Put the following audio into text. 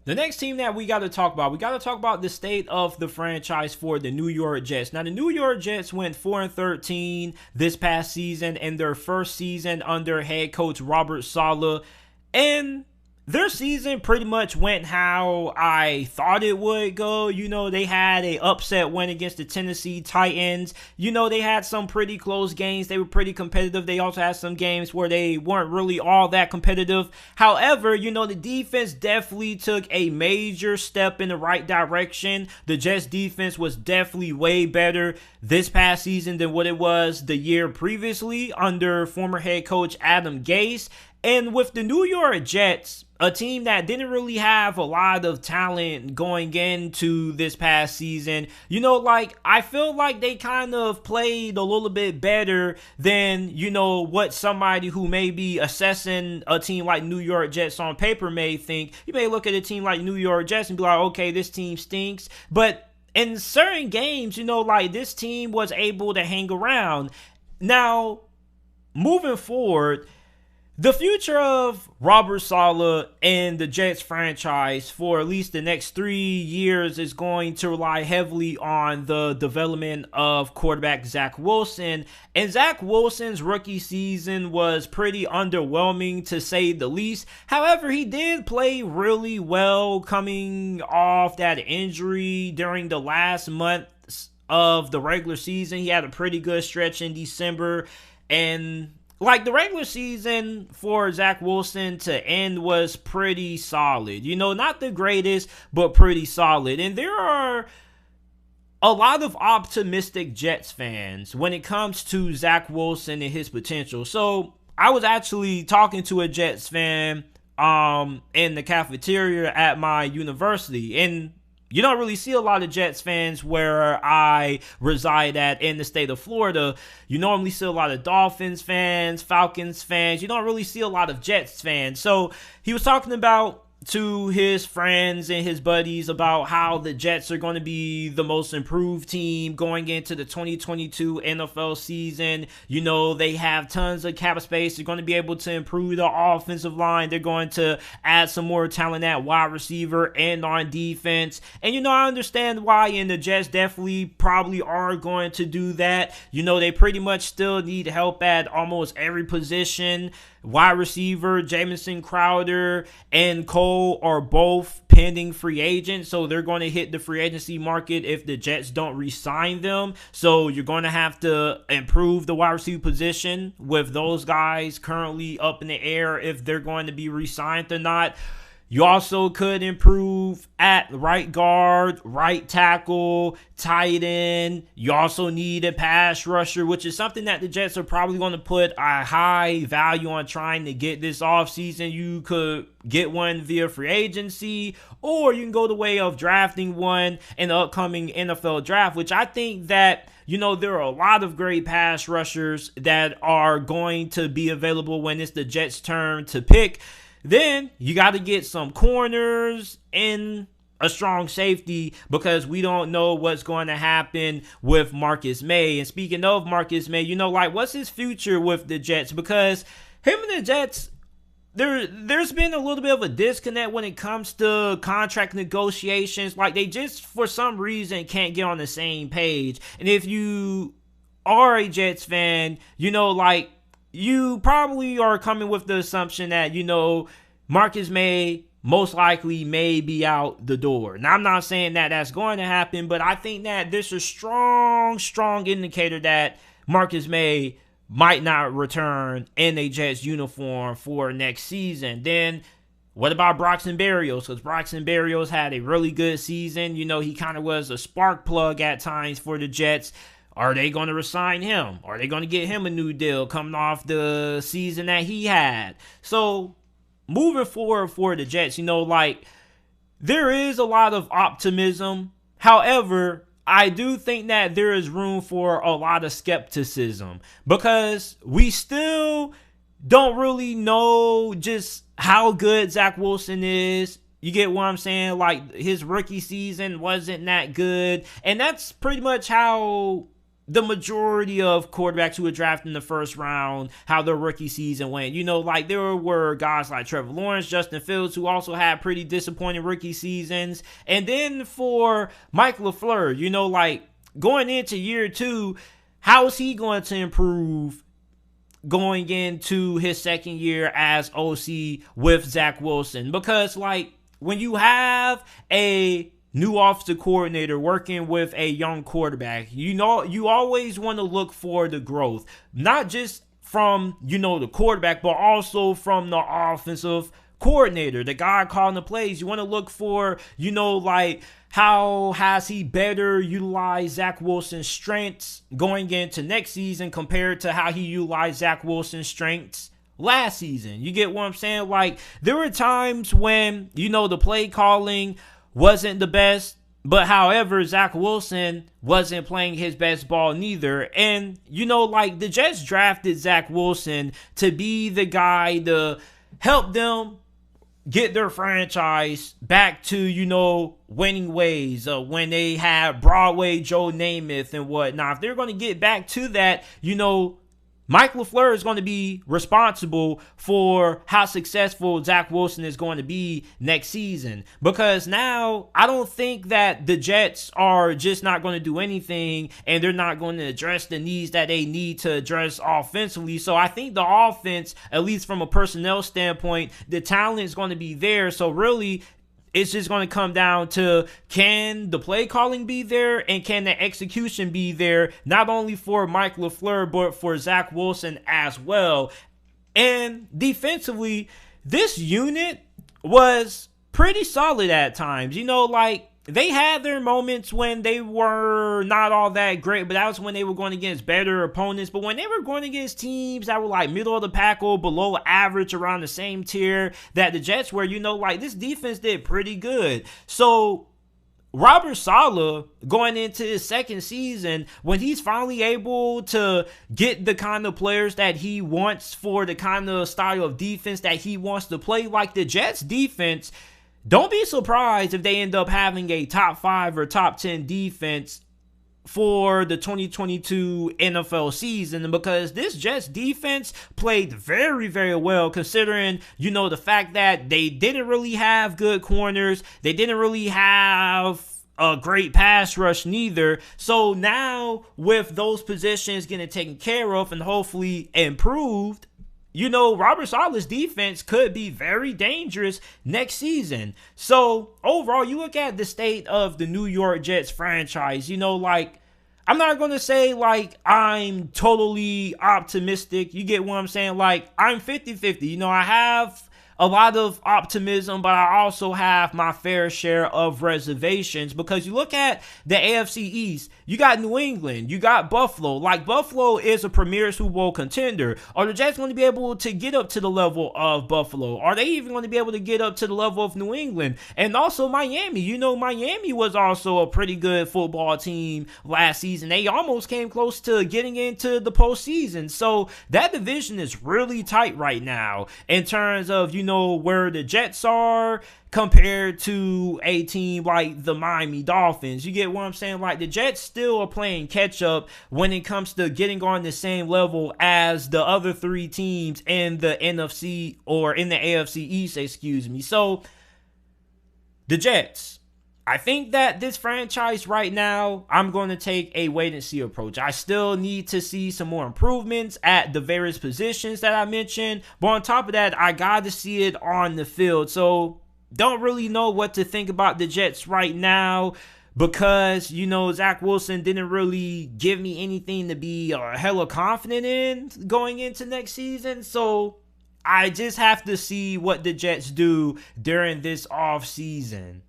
The next team that we got to talk about the state of the franchise for the New York Jets. Now, the New York Jets went 4-13 this past season in their first season under head coach Robert Saleh, and their season pretty much went how I thought it would go. They had a upset win against the Tennessee Titans. They had some pretty close games. They were pretty competitive. They also had some games where they weren't really all that competitive. However, the defense definitely took a major step in the right direction. The Jets defense was definitely way better this past season than what it was the year previously under former head coach Adam Gase. And with the New York Jets, a team that didn't really have a lot of talent going into this past season, I feel like they kind of played a little bit better than, what somebody who may be assessing a team like New York Jets on paper may think. You may look at a team like New York Jets and be like, okay, this team stinks. But in certain games, this team was able to hang around. Now, moving forward, the future of Robert Saleh and the Jets franchise for at least the next 3 years is going to rely heavily on the development of quarterback Zach Wilson. And Zach Wilson's rookie season was pretty underwhelming, to say the least. However, he did play really well coming off that injury during the last month of the regular season. He had a pretty good stretch in December, and the regular season for Zach Wilson to end was pretty solid. Not the greatest, but pretty solid. And there are a lot of optimistic Jets fans when it comes to Zach Wilson and his potential. So I was actually talking to a Jets fan in the cafeteria at my university, and you don't really see a lot of Jets fans where I reside at in the state of Florida. You normally see a lot of Dolphins fans, Falcons fans. You don't really see a lot of Jets fans. So he was talking about to his friends and his buddies about how the Jets are going to be the most improved team going into the 2022 NFL season. They have tons of cap space. They're going to be able to improve the offensive line. They're going to add some more talent at wide receiver and on defense. And, I understand why, and the Jets definitely probably are going to do that. They pretty much still need help at almost every position. Wide receiver, Jamison, Crowder, and Cole are both pending free agents, so they're going to hit the free agency market if the Jets don't re-sign them. So you're going to have to improve the wide receiver position with those guys currently up in the air if they're going to be re-signed or not. You also could improve at right guard, right tackle, tight end. You also need a pass rusher, which is something that the Jets are probably going to put a high value on trying to get this offseason. You could get one via free agency, or you can go the way of drafting one in the upcoming NFL draft, which I think that there are a lot of great pass rushers that are going to be available when it's the Jets' turn to pick. Then you got to get some corners and a strong safety, because we don't know what's going to happen with Marcus Maye. And speaking of Marcus Maye, what's his future with the Jets? Because him and the Jets, there's been a little bit of a disconnect when it comes to contract negotiations. They just, for some reason, can't get on the same page. And if you are a Jets fan, you probably are coming with the assumption that, Marcus Maye most likely may be out the door. Now, I'm not saying that that's going to happen, but I think that there's a strong indicator that Marcus Maye might not return in a Jets uniform for next season. Then what about Braxton Berrios? Because Braxton Berrios had a really good season. He kind of was a spark plug at times for the Jets. Are they going to resign him? Are they going to get him a new deal coming off the season that he had? So moving forward for the Jets, there is a lot of optimism. However, I do think that there is room for a lot of skepticism, because we still don't really know just how good Zach Wilson is. You get what I'm saying? His rookie season wasn't that good. And that's pretty much how the majority of quarterbacks who were drafted in the first round, how their rookie season went. You know, like there were guys like Trevor Lawrence, Justin Fields, who also had pretty disappointing rookie seasons. And then for Mike LaFleur, you know, like going into year 2, how is he going to improve going into his second year as OC with Zach Wilson? Because like when you have a new offensive coordinator working with a young quarterback, you know, you always want to look for the growth, not just from, you know, the quarterback, but also from the offensive coordinator, the guy calling the plays. You want to look for, you know, like how has he better utilized Zach Wilson's strengths going into next season compared to how he utilized Zach Wilson's strengths last season. You get what I'm saying? Like there were times when, you know, the play calling wasn't the best, but however, Zach Wilson wasn't playing his best ball neither. And, you know, like the Jets drafted Zach Wilson to be the guy to help them get their franchise back to, you know, winning ways when they had Broadway Joe Namath and whatnot. If they're going to get back to that, you know, Mike LaFleur is going to be responsible for how successful Zach Wilson is going to be next season. Because now I don't think that the Jets are just not going to do anything and they're not going to address the needs that they need to address offensively. So I think the offense, at least from a personnel standpoint, the talent is going to be there. So really, it's just going to come down to, can the play calling be there and can the execution be there, not only for Mike LaFleur, but for Zach Wilson as well. And defensively, this unit was pretty solid at times. You know, like they had their moments when they were not all that great, but that was when they were going against better opponents. But when they were going against teams that were like middle of the pack or below average, around the same tier that the Jets were, you know, like this defense did pretty good. So Robert Saleh going into his second season, when he's finally able to get the kind of players that he wants for the kind of style of defense that he wants to play, like the Jets defense, don't be surprised if they end up having a top 5 or top 10 defense for the 2022 NFL season, because this Jets defense played very, very well, considering, you know, the fact that they didn't really have good corners. They didn't really have a great pass rush neither. So now with those positions getting taken care of and hopefully improved, you know, Robert Saleh's defense could be very dangerous next season. So overall, you look at the state of the New York Jets franchise, you know, like, I'm not going to say like I'm totally optimistic. You get what I'm saying? Like I'm 50-50. You know, I have a lot of optimism, but I also have my fair share of reservations, because you look at the AFC East, you got New England, you got Buffalo. Like Buffalo is a premier Super Bowl contender. Are the Jets going to be able to get up to the level of Buffalo? Are they even going to be able to get up to the level of New England? And also Miami. You know, Miami was also a pretty good football team last season. They almost came close to getting into the postseason. So that division is really tight right now in terms of, you know, where the Jets are compared to a team like the Miami Dolphins. You get what I'm saying? Like the Jets still are playing catch up when it comes to getting on the same level as the other 3 teams in the NFC, or in the AFC East, excuse me. So the Jets, I think that this franchise right now, I'm going to take a wait-and-see approach. I still need to see some more improvements at the various positions that I mentioned. But on top of that, I got to see it on the field. So don't really know what to think about the Jets right now, because, you know, Zach Wilson didn't really give me anything to be hella confident in going into next season. So I just have to see what the Jets do during this off season.